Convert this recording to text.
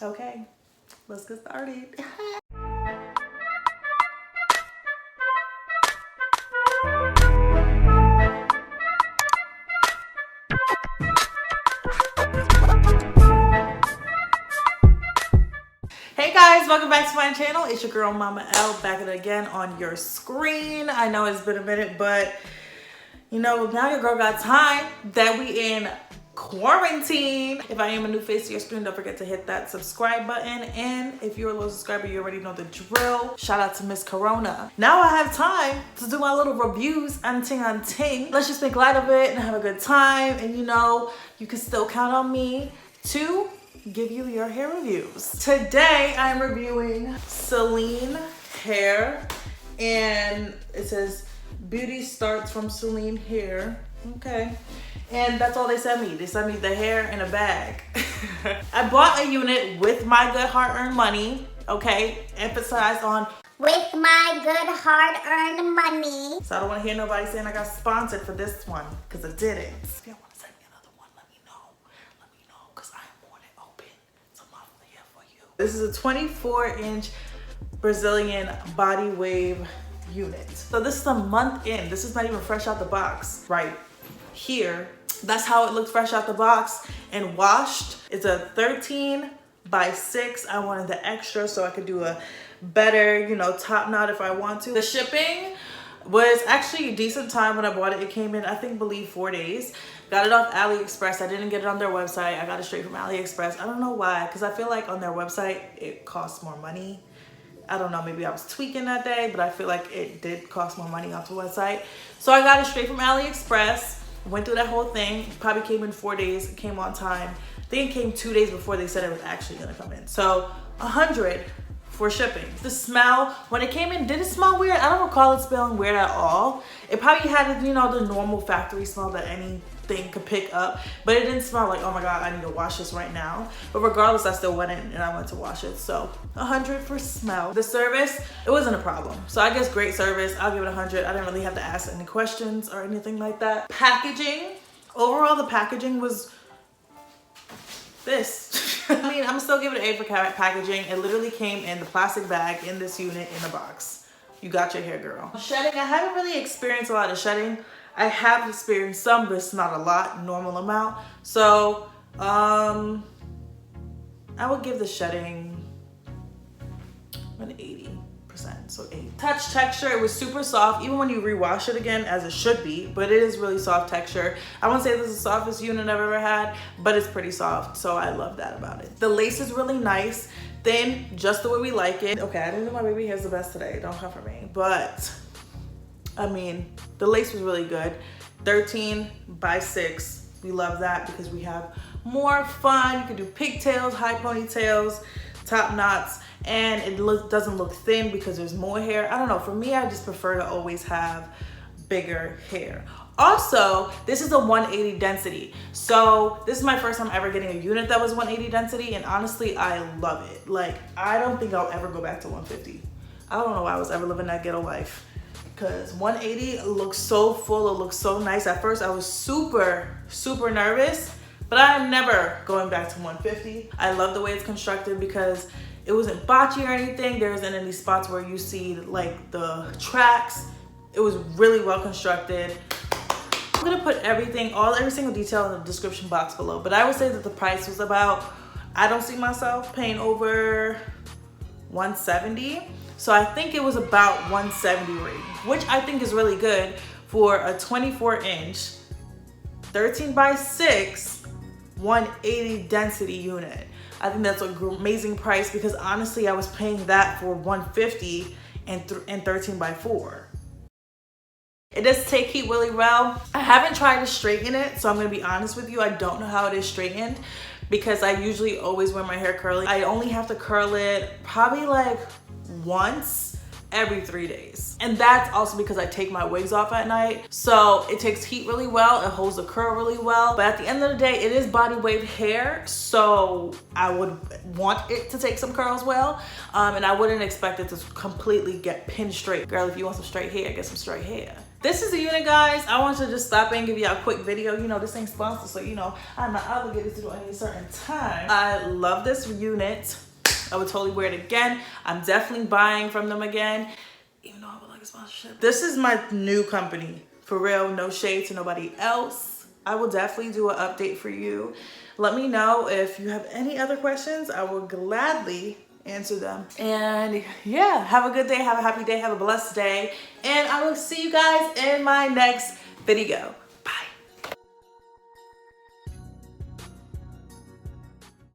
Okay, let's get started. Hey guys, welcome back to my channel. It's your girl Mama L, back at it again on your screen. I know it's been a minute, but you know, now your girl got time that we in quarantine. If I am a new face to your screen, don't forget to hit that subscribe button. And if you're a low subscriber, you already know the drill. Shout out to Miss Corona. Now I have time to do my little reviews on ting. Let's just make light of it and have a good time. And you know, you can still count on me to give you your hair reviews. Today I'm reviewing Celine hair, and it says beauty starts from Celine hair. Okay, and that's all they sent me. They sent me the hair in a bag. I bought a unit with my good hard-earned money. Okay, emphasize on with my good hard-earned money. So I don't want to hear nobody saying I got sponsored for this one, because I didn't. If y'all want to send me another one, let me know, because I am more than open to monthly here for you. This is a 24-inch Brazilian body wave unit. So this is a month in. This is not even fresh out the box right here. That's how it looked fresh out the box and washed. It's a 13 by 6. I wanted the extra so I could do a better, you know, top knot if I want to. The shipping was actually a decent time when I bought it. It came in, I believe 4 days. Got it off AliExpress. I didn't get it on their website. I got it straight from AliExpress. I don't know why, because I feel like on their website it costs more money. I don't know, maybe I was tweaking that day, but I feel like it did cost more money off the website. So I got it straight from AliExpress. Went through that whole thing. Probably came in 4 days. It came on time. I think it came 2 days before they said it was actually gonna come in. So 100 for shipping. The smell, when it came in, did it smell weird? I don't recall it smelling weird at all. It probably had, you know, the normal factory smell that anything could pick up, but it didn't smell like, oh my God, I need to wash this right now. But regardless, I still went in and I went to wash it. So 100 for smell. The service, it wasn't a problem. So I guess great service. I'll give it 100. I didn't really have to ask any questions or anything like that. Packaging, overall, the packaging was this. I mean, I'm still giving it an A for packaging. It literally came in the plastic bag in this unit in the box. You got your hair, girl. Shedding, I haven't really experienced a lot of shedding. I have experienced some, but it's not a lot, normal amount. So, I would give the shedding an 80%, so 8. Touch texture, it was super soft, even when you rewash it again, as it should be, but it is really soft texture. I won't say this is the softest unit I've ever had, but it's pretty soft, so I love that about it. The lace is really nice, thin, just the way we like it. Okay, I didn't do my baby hairs the best today, don't come for me, but I mean, the lace was really good. 13 by 6, we love that because we have more fun. You can do pigtails, high ponytails, top knots, and it doesn't look thin because there's more hair. I don't know, for me, I just prefer to always have bigger hair. Also, this is a 180 density. So this is my first time ever getting a unit that was 180 density, and honestly, I love it. Like, I don't think I'll ever go back to 150. I don't know why I was ever living that ghetto life, because 180 looks so full, it looks so nice. At first, I was super nervous, but I'm never going back to 150. I love the way it's constructed because it wasn't botchy or anything. There isn't any spots where you see like the tracks. It was really well constructed. I'm gonna put every single detail in the description box below, but I would say that the price was about, I don't see myself paying over 170. So I think it was about 170 range, which I think is really good for a 24-inch, 13 by 6, 180 density unit. I think that's an amazing price because honestly, I was paying that for 150 and 13 by 4. It does take heat really well. I haven't tried to straighten it, so I'm gonna be honest with you. I don't know how it is straightened because I usually always wear my hair curly. I only have to curl it probably like once every 3 days. And that's also because I take my wigs off at night. So it takes heat really well, it holds the curl really well. But at the end of the day, it is body wave hair. So I would want it to take some curls well. And I wouldn't expect it to completely get pinned straight. Girl, if you want some straight hair, get some straight hair. This is the unit, guys. I want to just stop in and give you a quick video. You know, this ain't sponsored, so you know, I'm not obligated to do any certain time. I love this unit. I would totally wear it again. I'm definitely buying from them again, even though I would like a sponsorship. This is my new company. For real, no shade to nobody else. I will definitely do an update for you. Let me know if you have any other questions. I will gladly answer them. And yeah, have a good day, have a happy day, have a blessed day. And I will see you guys in my next video.